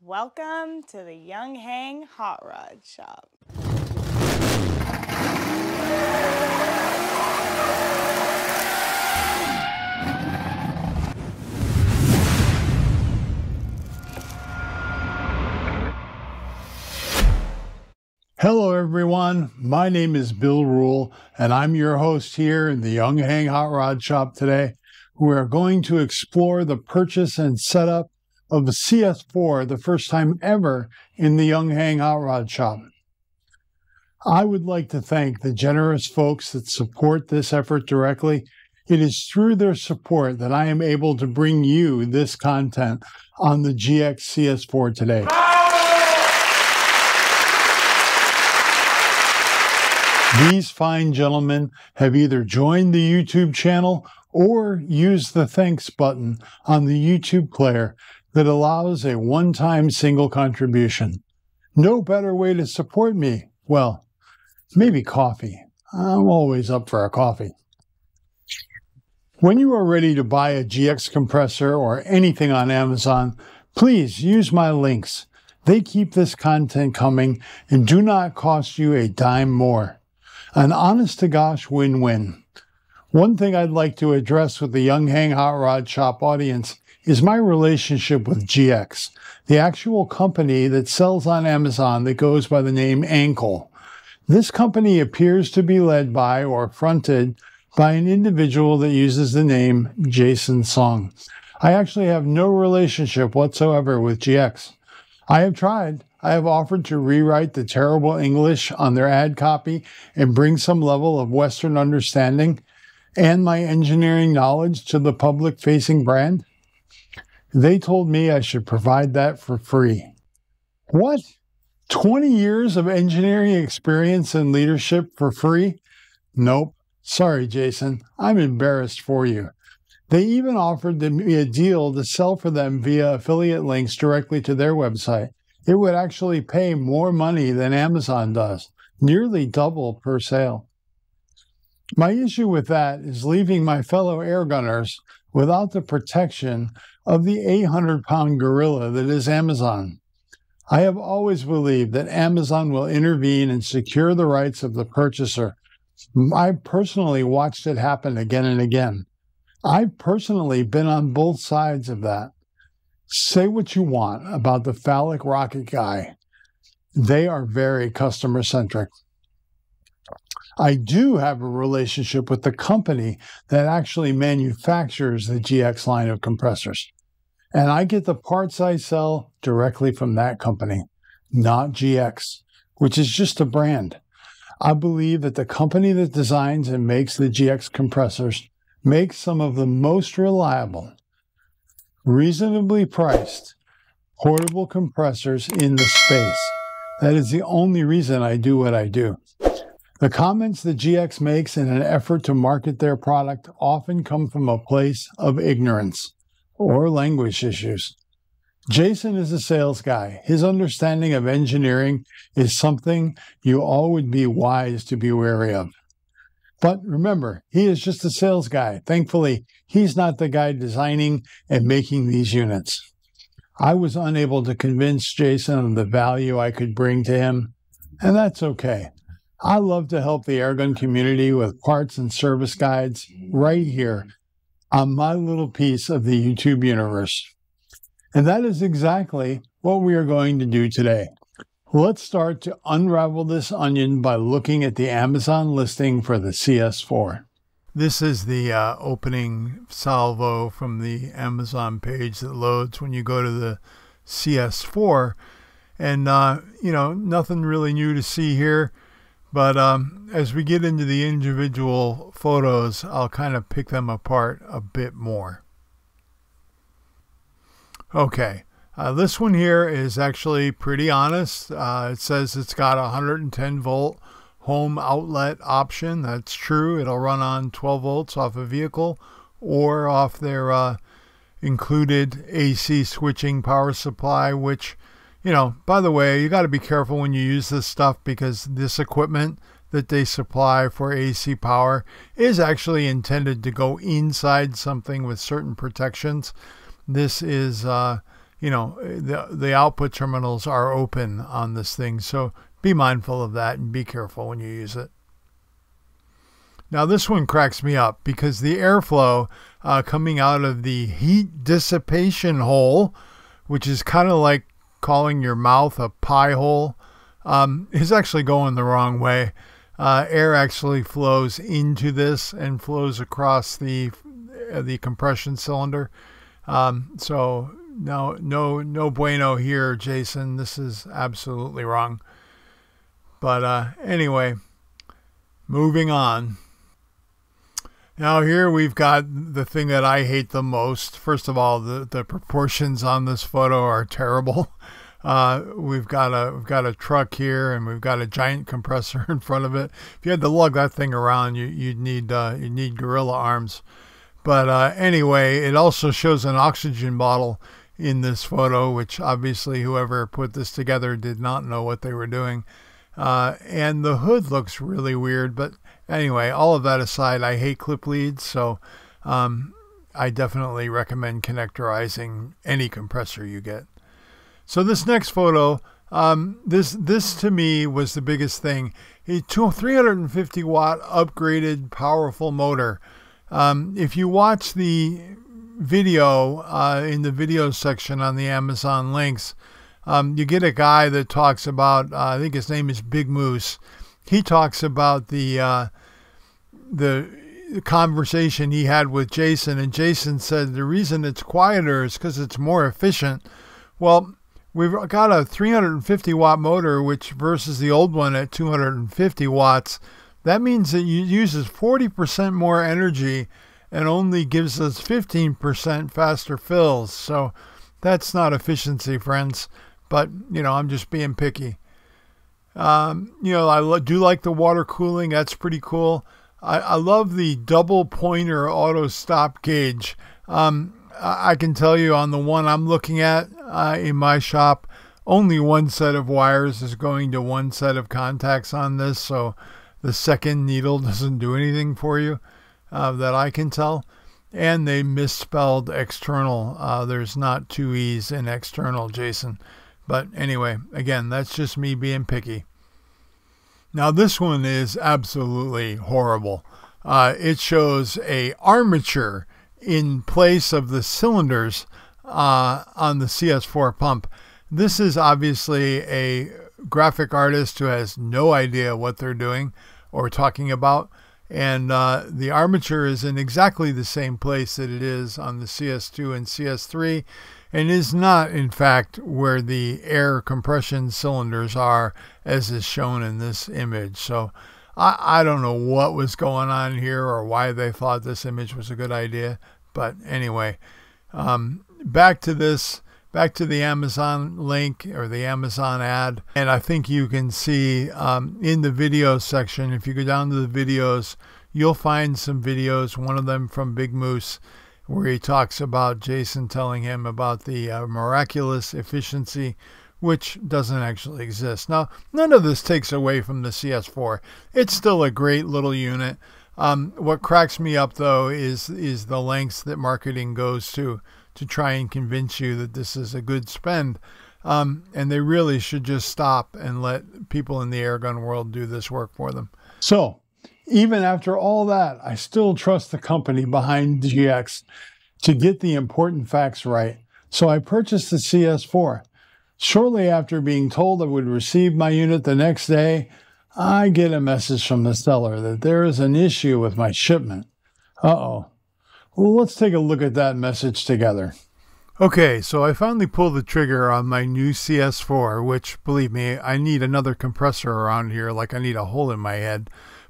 Welcome to the Young Hang Hot Rod Shop. Hello everyone, my name is Bill Rule and I'm your host here in the Young Hang Hot Rod Shop today. We are going to explore the purchase and setup of the CS4, the first time ever in the Young Hang Hot Rod Shop. I would like to thank the generous folks that support this effort directly. It is through their support that I am able to bring you this content on the GX CS4 today. These fine gentlemen have either joined the YouTube channel or used the thanks button on the YouTube player that allows a one-time single contribution. No better way to support me. Well, maybe coffee. I'm always up for a coffee. When you are ready to buy a GX compressor or anything on Amazon, please use my links. They keep this content coming and do not cost you a dime more. An honest-to-gosh win-win. One thing I'd like to address with the Young Hang Hot Rod Shop audience is my relationship with GX, the actual company that sells on Amazon that goes by the name Ankle. This company appears to be led by or fronted by an individual that uses the name Jason Song. I actually have no relationship whatsoever with GX. I have tried. I have offered to rewrite the terrible English on their ad copy and bring some level of Western understanding and my engineering knowledge to the public-facing brand. They told me I should provide that for free. What? 20 years of engineering experience and leadership for free? Nope. Sorry, Jason. I'm embarrassed for you. They even offered me a deal to sell for them via affiliate links directly to their website. It would actually pay more money than Amazon does, nearly double per sale. My issue with that is leaving my fellow airgunners without the protection of the 800-pound gorilla that is Amazon. I have always believed that Amazon will intervene and secure the rights of the purchaser. I've personally watched it happen again and again. I've personally been on both sides of that. Say what you want about the phallic rocket guy. They are very customer-centric. I do have a relationship with the company that actually manufactures the GX line of compressors. And I get the parts I sell directly from that company, not GX, which is just a brand. I believe that the company that designs and makes the GX compressors makes some of the most reliable, reasonably priced, portable compressors in the space. That is the only reason I do what I do. The comments that GX makes in an effort to market their product often come from a place of ignorance or language issues. Jason is a sales guy. His understanding of engineering is something you all would be wise to be wary of. But remember, he is just a sales guy. Thankfully, he's not the guy designing and making these units. I was unable to convince Jason of the value I could bring to him, and that's okay. I love to help the airgun community with parts and service guides right here on my little piece of the YouTube universe. And that is exactly what we are going to do today. Let's start to unravel this onion by looking at the Amazon listing for the CS4. This is the opening salvo from the Amazon page that loads when you go to the CS4. And, nothing really new to see here. But as we get into the individual photos, I'll kind of pick them apart a bit more. Okay. This one here is actually pretty honest. It says it's got a 110 volt home outlet option. That's true. It'll run on 12 volts off a vehicle or off their included AC switching power supply, which, by the way, you got to be careful when you use this stuff because this equipment that they supply for AC power is actually intended to go inside something with certain protections. This is you know, the output terminals are open on this thing. So be mindful of that and be careful when you use it. Now this one cracks me up because the airflow coming out of the heat dissipation hole, which is kind of like calling your mouth a pie hole, is actually going the wrong way. Air actually flows into this and flows across the compression cylinder. So no bueno here, Jason. This is absolutely wrong. But anyway, moving on. Now here we've got the thing that I hate the most. First of all, the proportions on this photo are terrible. We've got a truck here, and we've got a giant compressor in front of it. If you had to lug that thing around, you'd need gorilla arms. But anyway, it also shows an oxygen bottle in this photo, which obviously whoever put this together did not know what they were doing. And the hood looks really weird. But anyway, all of that aside, I hate clip leads, so I definitely recommend connectorizing any compressor you get. So this next photo, this to me was the biggest thing. A 350 watt upgraded powerful motor. If you watch the video in the video section on the Amazon links, you get a guy that talks about, I think his name is Big Moose. He talks about the conversation he had with Jason, and Jason said the reason it's quieter is because it's more efficient. Well, we've got a 350 watt motor, which versus the old one at 250 watts. That means that it uses 40% more energy and only gives us 15% faster fills. So that's not efficiency, friends. But, you know, I'm just being picky. You know, I do like the water cooling. That's pretty cool. I love the double pointer auto stop gauge. I can tell you on the one I'm looking at in my shop, only one set of wires is going to one set of contacts on this. So the second needle doesn't do anything for you that I can tell. And they misspelled external. There's not two E's in external, Jason. But anyway, again, that's just me being picky. Now this one is absolutely horrible. It shows a armature in place of the cylinders on the CS4 pump. This is obviously a graphic artist who has no idea what they're doing or talking about. And the armature is in exactly the same place that it is on the CS2 and CS3, and is not, in fact, where the air compression cylinders are, as is shown in this image. So I don't know what was going on here or why they thought this image was a good idea. But anyway, back to the Amazon link or the Amazon ad. And I think you can see in the video section, if you go down to the videos, you'll find some videos, one of them from Big Moose, where he talks about Jason telling him about the miraculous efficiency, which doesn't actually exist. Now, none of this takes away from the CS4. It's still a great little unit. What cracks me up, though, is the lengths that marketing goes to try and convince you that this is a good spend. And they really should just stop and let people in the airgun world do this work for them. So, even after all that, I still trust the company behind GX to get the important facts right. So I purchased the CS4. Shortly after being told I would receive my unit the next day, I get a message from the seller that there is an issue with my shipment. Uh-oh. Well, let's take a look at that message together. Okay, so I finally pulled the trigger on my new CS4, which, believe me, I need another compressor around here like I need a hole in my head.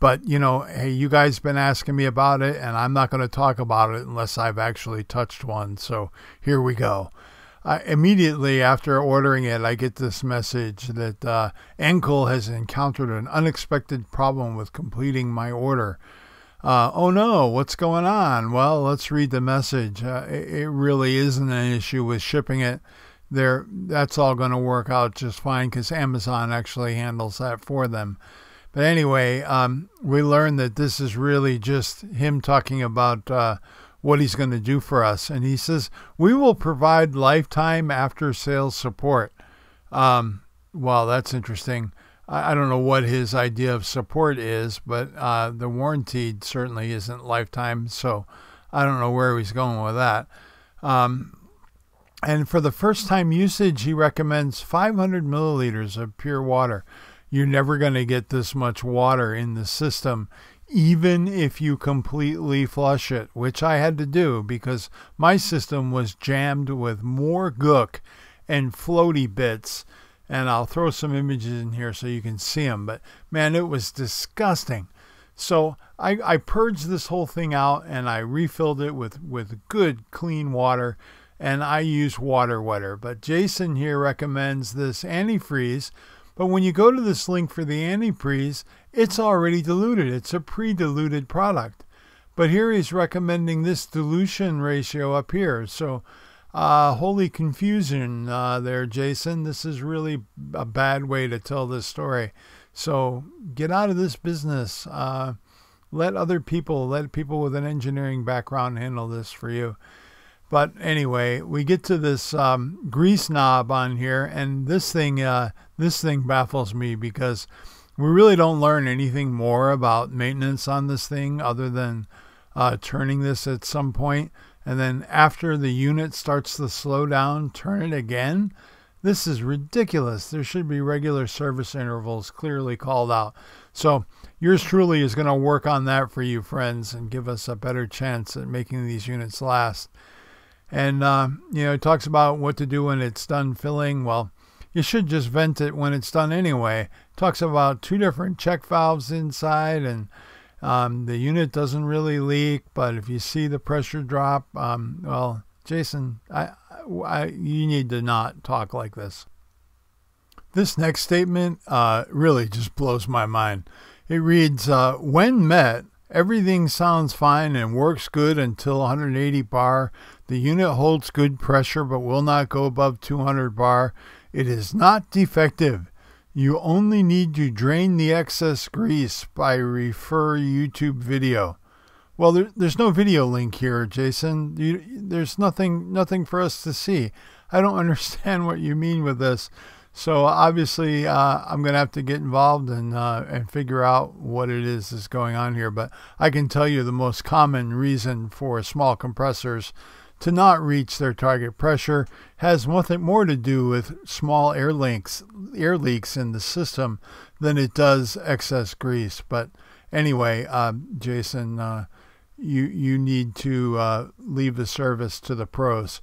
But, you know, hey, you guys been asking me about it, and I'm not going to talk about it unless I've actually touched one. So here we go. Immediately after ordering it, I get this message that Enkel has encountered an unexpected problem with completing my order. Oh no, what's going on? Well, let's read the message. It really isn't an issue with shipping it. That's all going to work out just fine because Amazon actually handles that for them. But anyway, we learned that this is really just him talking about what he's going to do for us. And he says, we will provide lifetime after-sales support. Well, that's interesting. I don't know what his idea of support is, but the warranty certainly isn't lifetime, so I don't know where he's going with that. And for the first-time usage, he recommends 500 milliliters of pure water. You're never going to get this much water in the system, even if you completely flush it, which I had to do because my system was jammed with more gook and floaty bits. And I'll throw some images in here so you can see them. But, man, it was disgusting. So I purged this whole thing out, and I refilled it with good, clean water. And I use water wetter. But Jason here recommends this antifreeze. But when you go to this link for the antifreeze, it's already diluted. It's a pre-diluted product. But here he's recommending this dilution ratio up here. So holy confusion there, Jason. This is really a bad way to tell this story. So get out of this business. Let people with an engineering background handle this for you. But anyway, we get to this grease knob on here, and this thing baffles me because we really don't learn anything more about maintenance on this thing other than turning this at some point. And then after the unit starts to slow down, turn it again. This is ridiculous. There should be regular service intervals clearly called out. So yours truly is going to work on that for you, friends, and give us a better chance at making these units last. And, it talks about what to do when it's done filling. Well, you should just vent it when it's done anyway. It talks about 2 different check valves inside, and the unit doesn't really leak, but if you see the pressure drop, well, Jason, you need to not talk like this. This next statement really just blows my mind. It reads, when met, everything sounds fine and works good until 180 bar. The unit holds good pressure but will not go above 200 bar. It is not defective. You only need to drain the excess grease by refer YouTube video. Well, there's no video link here, Jason. There's nothing for us to see. I don't understand what you mean with this. So obviously, I'm going to have to get involved and figure out what it is going on here. But I can tell you the most common reason for small compressors to not reach their target pressure has nothing more to do with small air leaks in the system than it does excess grease. But anyway, Jason, you need to leave the service to the pros.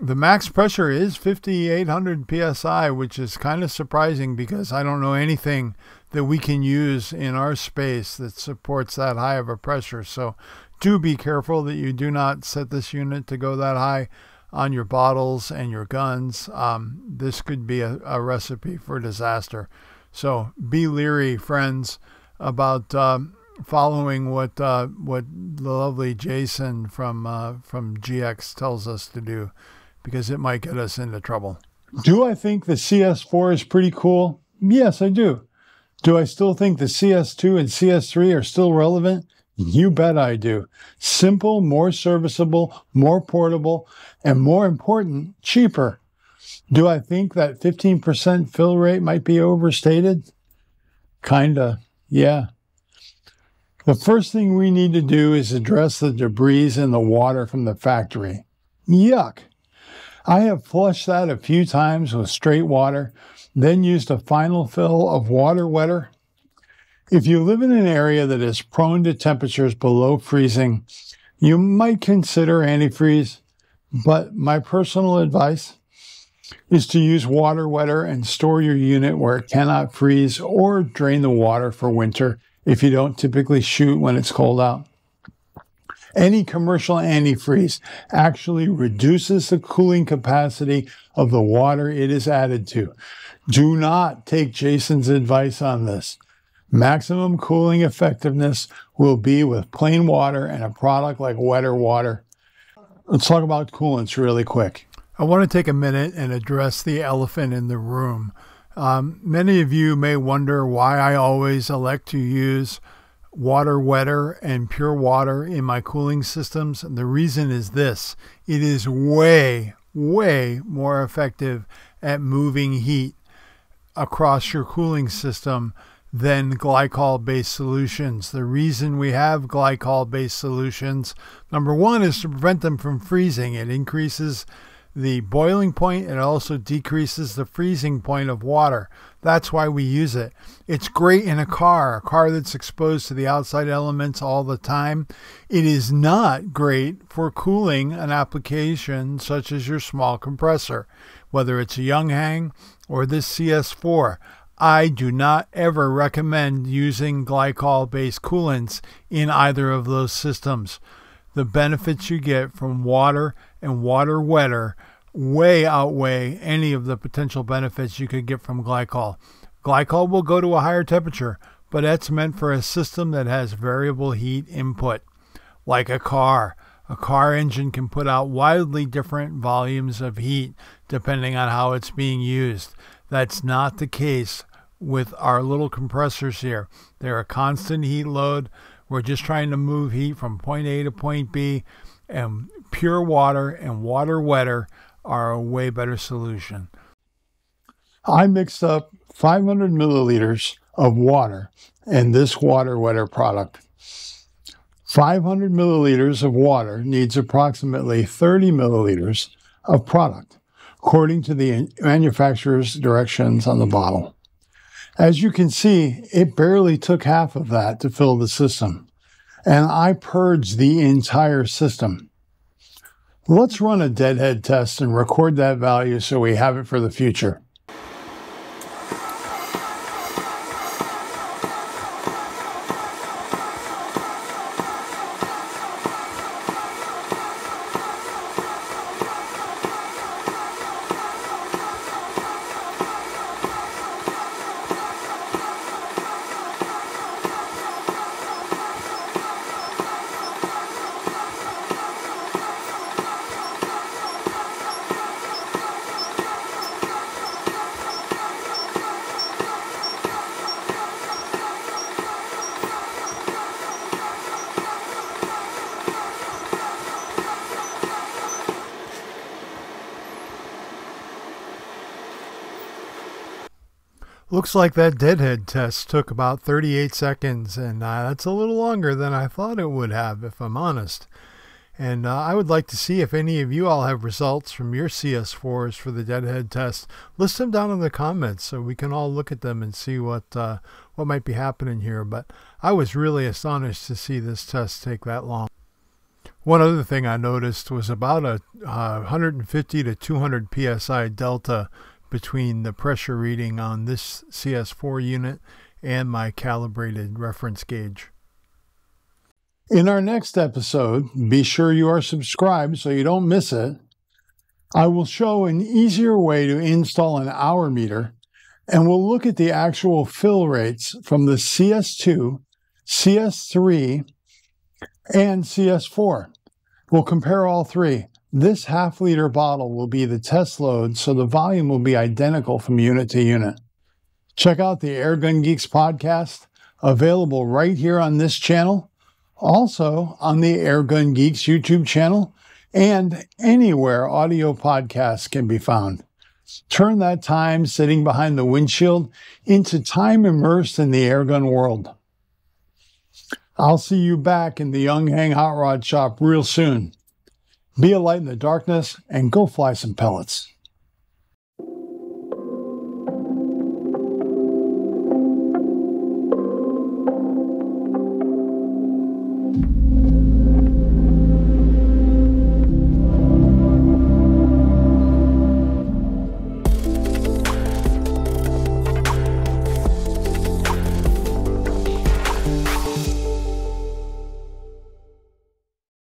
The max pressure is 5,800 psi, which is kind of surprising because I don't know anything that we can use in our space that supports that high of a pressure. So do be careful that you do not set this unit to go that high on your bottles and your guns. This could be a recipe for disaster. So be leery, friends, about following what the lovely Jason from GX tells us to do, because it might get us into trouble. Do I think the CS4 is pretty cool? Yes, I do. Do I still think the CS2 and CS3 are still relevant? You bet I do. Simple, more serviceable, more portable, and more important, cheaper. Do I think that 15% fill rate might be overstated? Kinda, yeah. The first thing we need to do is address the debris in the water from the factory. Yuck! I have flushed that a few times with straight water, then used a final fill of water wetter. If you live in an area that is prone to temperatures below freezing, you might consider antifreeze, but my personal advice is to use water wetter and store your unit where it cannot freeze, or drain the water for winter if you don't typically shoot when it's cold out. Any commercial antifreeze actually reduces the cooling capacity of the water it is added to. Do not take Jason's advice on this. Maximum cooling effectiveness will be with plain water and a product like wetter water. Let's talk about coolants really quick. I want to take a minute and address the elephant in the room. Many of you may wonder why I always elect to use water wetter and pure water in my cooling systems. The reason is this: it is way more effective at moving heat across your cooling system than glycol-based solutions. The reason we have glycol-based solutions, number one, is to prevent them from freezing. It increases the boiling point. It also decreases the freezing point of water. That's why we use it. It's great in a car that's exposed to the outside elements all the time. It is not great for cooling an application such as your small compressor, whether it's a young hang or this CS4. I do not ever recommend using glycol-based coolants in either of those systems. The benefits you get from water and water wetter way outweigh any of the potential benefits you could get from glycol. Glycol will go to a higher temperature, but that's meant for a system that has variable heat input, like a car. A car engine can put out wildly different volumes of heat depending on how it's being used. That's not the case with our little compressors here. They're a constant heat load. We're just trying to move heat from point A to point B, and pure water and water wetter are a way better solution. I mixed up 500 milliliters of water in this water wetter product. 500 milliliters of water needs approximately 30 milliliters of product, according to the manufacturer's directions on the bottle. As you can see, it barely took half of that to fill the system, and I purged the entire system. Let's run a deadhead test and record that value so we have it for the future. Looks like that deadhead test took about 38 seconds, and that's a little longer than I thought it would have, if I'm honest. And I would like to see if any of you all have results from your CS4s for the deadhead test. List them down in the comments so we can all look at them and see what might be happening here. But I was really astonished to see this test take that long. One other thing I noticed was about a 150 to 200 psi delta between the pressure reading on this CS4 unit and my calibrated reference gauge. In our next episode, be sure you are subscribed so you don't miss it. I will show an easier way to install an hour meter, and we'll look at the actual fill rates from the CS2, CS3, and CS4. We'll compare all three. This half-liter bottle will be the test load, so the volume will be identical from unit to unit. Check out the Airgun Geeks podcast, available right here on this channel, also on the Airgun Geeks YouTube channel, and anywhere audio podcasts can be found. Turn that time sitting behind the windshield into time immersed in the airgun world. I'll see you back in the Young Hang Hot Rod shop real soon. Be a light in the darkness and go fly some pellets.